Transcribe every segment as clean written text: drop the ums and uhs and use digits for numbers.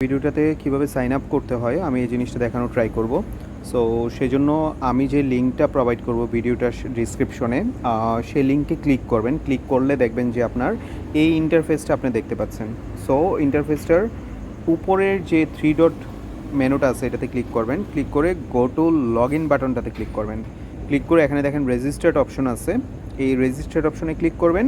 ভিডিওটাতে কিভাবে sign up করতে হয় আমি এই জিনিসটা দেখানোর ট্রাই করব। সো সেজন্য আমি যে লিঙ্কটা প্রোভাইড করব ভিডিওটার ডিসক্রিপশনে, সেই লিঙ্কে ক্লিক করবেন। ক্লিক করলে দেখবেন যে আপনার এই ইন্টারফেসটা আপনি দেখতে পাচ্ছেন। সো ইন্টারফেসটার উপরের যে 3 ডট মেনুটা আছে এটাতে ক্লিক করবেন। ক্লিক করে গো টু লগ ইন বাটনটাতে ক্লিক করবেন। ক্লিক করে এখানে দেখেন রেজিস্টার্ড অপশন আছে, এই রেজিস্টার্ড অপশনে ক্লিক করবেন।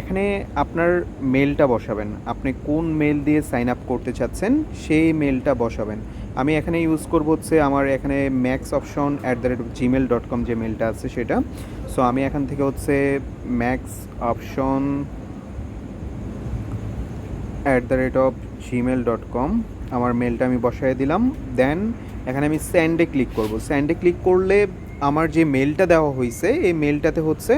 এখানে আপনার মেলটা বসাবেন, আপনি কোন মেল দিয়ে সাইন আপ করতে চাচ্ছেন সেই মেলটা বসাবেন। আমি এখানে ইউজ করব হচ্ছে আমার এখানে maxoption@gmail.com যে মেলটা আছে সেটা। সো আমি এখান থেকে হচ্ছে maxoption@gmail.com আমার মেলটা আমি বসায় দিলাম। দেন এখানে আমি সেন্ডে ক্লিক করব। সেন্ডে ক্লিক করলে আমার যে মেলটা দেওয়া হয়েছে এই মেলটাতে হচ্ছে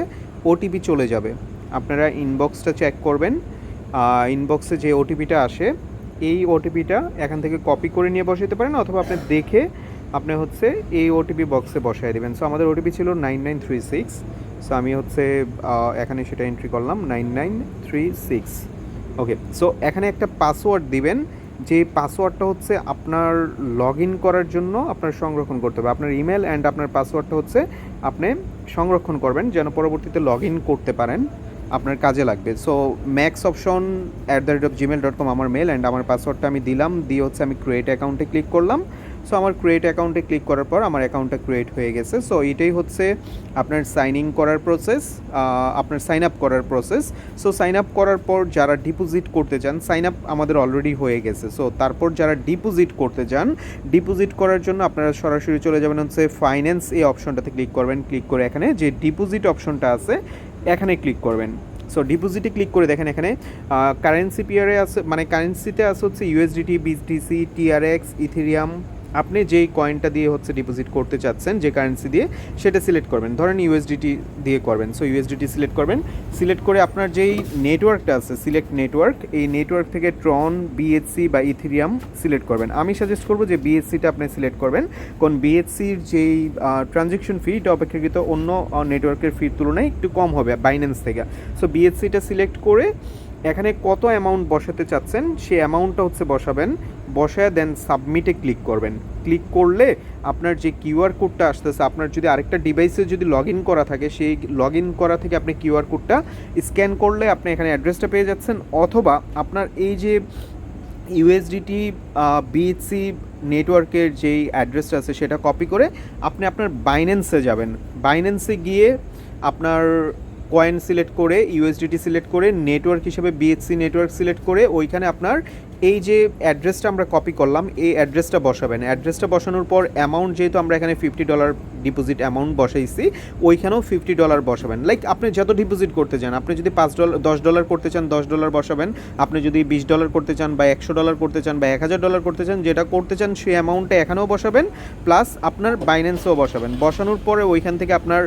ওটিপি চলে যাবে। আপনারা ইনবক্সটা চেক করবেন, ইনবক্সে যে ওটিপিটা আসে এই ওটিপিটা এখান থেকে কপি করে নিয়ে বসাতে পারেন, অথবা আপনি দেখে আপনি হচ্ছে এই ওটিপি বক্সে বসায় দেবেন। সো আমাদের ওটিপি ছিল 9936। সো আমি হচ্ছে এখানে সেটা এন্ট্রি করলাম 9936। ওকে, সো এখানে একটা পাসওয়ার্ড দিবেন, যে পাসওয়ার্ডটা হচ্ছে আপনার লগ ইন করার জন্য আপনার সংরক্ষণ করতে হবে। আপনার ইমেল অ্যান্ড আপনার পাসওয়ার্ডটা হচ্ছে আপনি সংরক্ষণ করবেন যেন পরবর্তীতে লগ ইন করতে পারেন, আপনার কাজে লাগবে। সো maxoption@gmail.com আমার মেল অ্যান্ড আমার পাসওয়ার্ডটা আমি দিলাম, দিয়ে হচ্ছে আমি ক্রিয়েট অ্যাকাউন্টে ক্লিক করলাম। সো আমার ক্রিয়েট অ্যাকাউন্টে ক্লিক করার পর আমার অ্যাকাউন্টটা ক্রিয়েট হয়ে গেছে। সো এটাই হচ্ছে আপনার সাইন ইন করার প্রসেস, আপনার সাইন আপ করার প্রসেস। সো সাইন আপ করার পর যারা ডিপোজিট করতে চান, সাইন আপ আমাদের অলরেডি হয়ে গেছে। সো তারপর যারা ডিপোজিট করতে চান, ডিপোজিট করার জন্য আপনারা সরাসরি চলে যাবেন হচ্ছে ফাইন্যান্স এই অপশনটাতে ক্লিক করবেন। ক্লিক করে এখানে যে ডিপোজিট অপশনটা আছে এখানে ক্লিক করবেন। সো ডিপোজিটে ক্লিক করে দেখেন এখানে কারেন্সি পেয়ারে আছে, মানে কারেন্সিতে আছে হচ্ছে ইউএসডিটি, বিটিসি, টিআরএক্স, ইথেরিয়াম। আপনি যেই কয়েনটা দিয়ে হচ্ছে ডিপোজিট করতে চাচ্ছেন, যে কারেন্সি দিয়ে, সেটা সিলেক্ট করবেন। ধরেন ইউএসডিটি দিয়ে করবেন, সো ইউএসডিটি সিলেক্ট করবেন। সিলেক্ট করে আপনার যেই নেটওয়ার্কটা আছে, সিলেক্ট নেটওয়ার্ক, এই নেটওয়ার্ক থেকে ট্রন, বিএসসি বা ইথেরিয়াম সিলেক্ট করবেন। আমি সাজেস্ট করবো যে বিএসসিটা আপনি সিলেক্ট করবেন, কারণ বিএসসির যেই ট্রানজ্যাকশন ফি এটা অপেক্ষাকৃত অন্য নেটওয়ার্কের ফির তুলনায় একটু কম হবে বাইন্যান্স থেকে। সো বিএসসিটা সিলেক্ট করে এখানে কত অ্যামাউন্ট বসাতে চাচ্ছেন সেই অ্যামাউন্টটা হচ্ছে বসাবেন, বসায় দেন সাবমিটে ক্লিক করবেন। ক্লিক করলে আপনার যে কিউআর কোডটা আসতেছে, আপনার যদি আরেকটা ডিভাইসে যদি লগ ইন করা থাকে, সেই লগ ইন করা থেকে আপনি কিউআর কোডটা স্ক্যান করলে আপনি এখানে অ্যাড্রেসটা পেয়ে যাচ্ছেন। অথবা আপনার এই যে ইউএসডিটি বিএসসি নেটওয়ার্কের যেই অ্যাড্রেসটা আছে সেটা কপি করে আপনি আপনার বাইন্যান্সে যাবেন। বাইন্যান্সে গিয়ে আপনার কয়েন সিলেক্ট করে, ইউএসডিটি সিলেক্ট করে, নেটওয়ার্ক হিসেবে বিএসসি নেটওয়ার্ক সিলেক্ট করে ওইখানে আপনার এই যে অ্যাড্রেসটা আমরা কপি করলাম এই অ্যাড্রেসটা বসাবেন। অ্যাড্রেসটা বসানোর পর অ্যামাউন্ট যেহেতু আমরা এখানে $50 ডিপোজিট অ্যামাউন্ট বসাইছি, ওইখানেও $50 বসাবেন। লাইক আপনি যত ডিপোজিট করতে চান, আপনি যদি $10 করতে চান $10 বসাবেন, আপনি যদি $20 করতে চান বা $100 করতে চান বা $1000 করতে চান, যেটা করতে চান সেই অ্যামাউন্টটা এখানেও বসাবেন, প্লাস আপনার বাইন্যান্সেও বসাবেন। বসানোর পরে ওইখান থেকে আপনার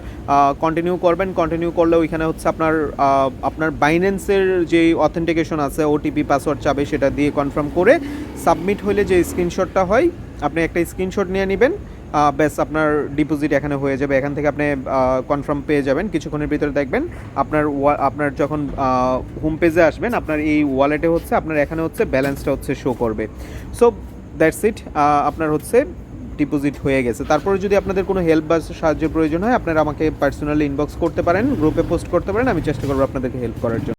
কন্টিনিউ করবেন। কন্টিনিউ করলে ওইখানে হচ্ছে আপনার বাইন্যান্সের যে অথেন্টিকেশন আছে, ওটিপি পাসওয়ার্ড চাবে, সেটা দিয়ে কনফার্ম করে সাবমিট হলে যে স্ক্রিনশটটা হয়, আপনি একটা স্ক্রিনশট নিয়ে নেবেন। ব্যাস আপনার ডিপোজিট এখানে হয়ে যাবে। এখান থেকে আপনি কনফার্ম পেয়ে যাবেন। কিছুক্ষণের ভিতরে দেখবেন আপনার যখন হোম পেজে আসবেন, আপনার এই ওয়ালেটে হচ্ছে আপনার এখানে হচ্ছে ব্যালেন্সটা হচ্ছে শো করবে। সো দ্যাটস ইট, আপনার হচ্ছে ডিপোজিট হয়ে গেছে। তারপরে যদি আপনাদের কোনো হেল্প বা সাহায্যের প্রয়োজন হয়, আপনারা আমাকে পার্সোনালি ইনবক্স করতে পারেন, গ্রুপে পোস্ট করতে পারেন, আমি চেষ্টা করবো আপনাদেরকে হেল্প করার জন্য।